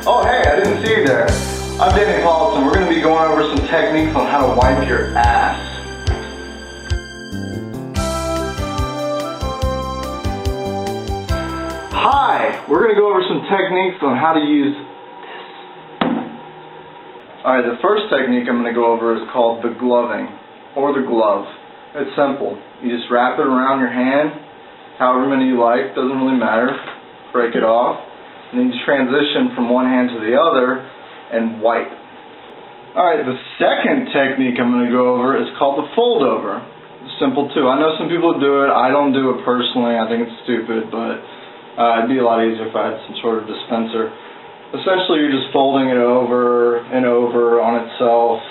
Oh hey, I didn't see you there. I'm Danny Paulson. We're going to be going over some techniques on how to wipe your ass. Hi, we're going to go over some techniques on how to use this. Alright, the first technique I'm going to go over is called the gloving, or the glove. It's simple. You just wrap it around your hand, however many you like, doesn't really matter. Break it off, and then you transition from one hand to the other and wipe. Alright, the second technique I'm going to go over is called the fold over. It's simple too. I know some people do it. I don't do it personally. I think it's stupid, but it'd be a lot easier if I had some sort of dispenser. Essentially, you're just folding it over and over on itself,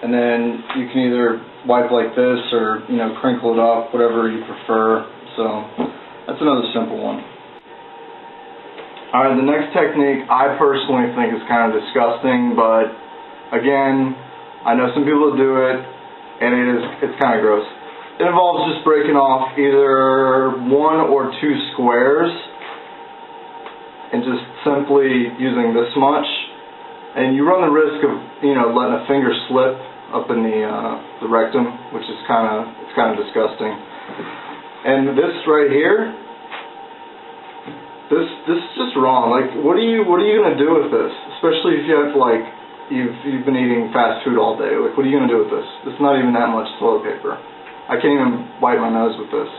and then you can either wipe like this or, crinkle it up, whatever you prefer. So, that's another simple one. Alright, the next technique I personally think is kind of disgusting, but again, I know some people do it, and it's kind of gross. It involves just breaking off either 1 or 2 squares and just simply using this much, and you run the risk of letting a finger slip up in the rectum, which is kind of disgusting. And this right here, this is just wrong. Like, what are you gonna do with this? Especially if you have you've been eating fast food all day. Like, what are you gonna do with this? It's not even that much toilet paper. I can't even wipe my nose with this.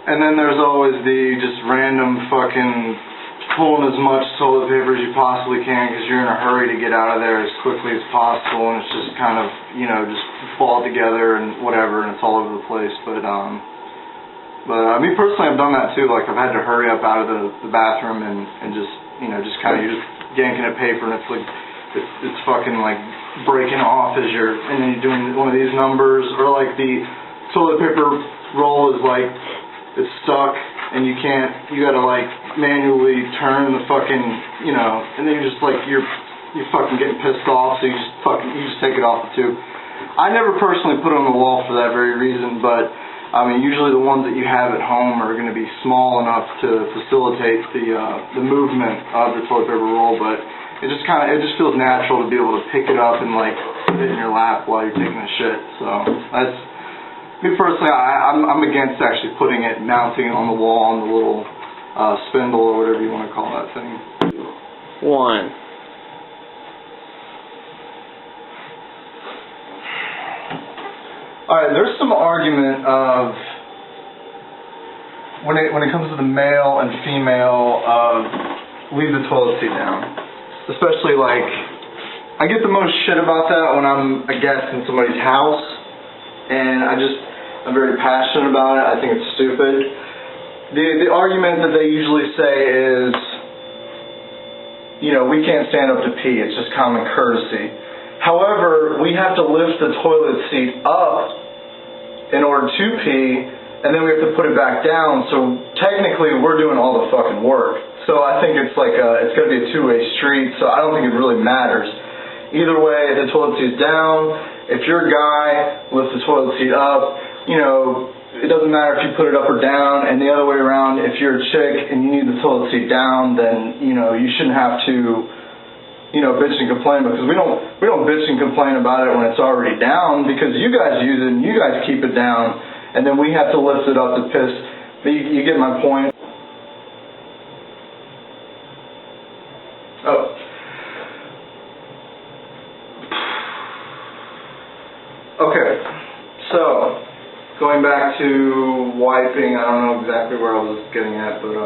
And then there's always the just random fucking pulling as much toilet paper as you possibly can because you're in a hurry to get out of there as quickly as possible, and it's just kind of just fall together and whatever, and it's all over the place. But me personally, I've done that too. Like, I've had to hurry up out of the bathroom and just you're just yanking at paper, and it's like it's fucking like breaking off and then you're doing one of these numbers, or like the toilet paper roll is like it's stuck and you gotta like manually turn the fucking and then you're just like you're fucking getting pissed off, so you just take it off the tube. I never personally put it on the wall for that very reason, but I mean, usually the ones that you have at home are going to be small enough to facilitate the movement of the toilet paper roll, but it just feels natural to be able to pick it up and like put it in your lap while you're taking a shit. So that's me personally. I'm against actually mounting it on the wall on the little spindle or whatever you want to call that thing. 1. Alright, there's some argument of when it comes to the male and female leave the toilet seat down. Especially like, I get the most shit about that when I'm a guest in somebody's house, and I'm very passionate about it. I think it's stupid. The argument that they usually say is, we can't stand up to pee, it's just common courtesy. However, we have to lift the toilet seat up in order to pee, and then we have to put it back down, so technically we're doing all the fucking work. So I think it's like it's going to be a two-way street, so I don't think it really matters. Either way, the toilet seat's down. If you're a guy, lift the toilet seat up. It doesn't matter if you put it up or down, and the other way around, if you're a chick and you need the toilet seat down, then you shouldn't have to bitch and complain, because we don't bitch and complain about it when it's already down, because you guys use it and you guys keep it down, and then we have to lift it up to piss. But you get my point. Oh. Okay. So, going back to wiping, I don't know exactly where I was getting at, but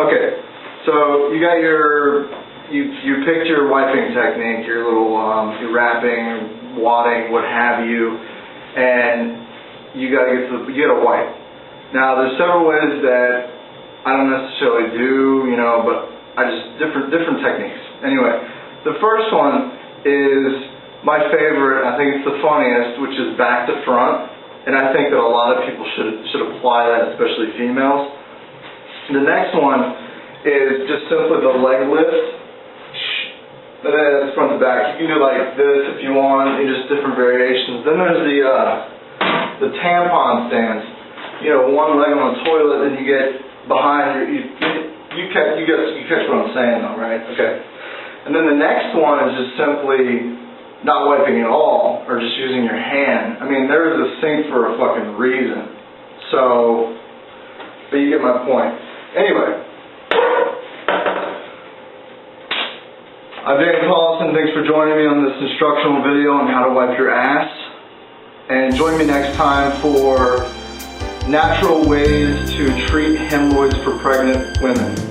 okay. So you got you picked your wiping technique, your little your wrapping, wadding, what have you, and you gotta wipe. Now there's several ways that I don't necessarily do, but I just different techniques. Anyway, the first one is my favorite. I think it's the funniest, which is back to front, and I think that a lot of people should apply that, especially females. The next one is just simply the leg lift. But then it's front to back. You can do like this if you want, just different variations. Then there's the tampon stance. One leg on the toilet, then you get behind, you You catch what I'm saying though, right? Okay. And then the next one is just simply not wiping at all, or just using your hand. I mean, there is a sink for a fucking reason. So, but you get my point. Anyway. I'm Dan Paulson. Thanks for joining me on this instructional video on how to wipe your ass. And join me next time for natural ways to treat hemorrhoids for pregnant women.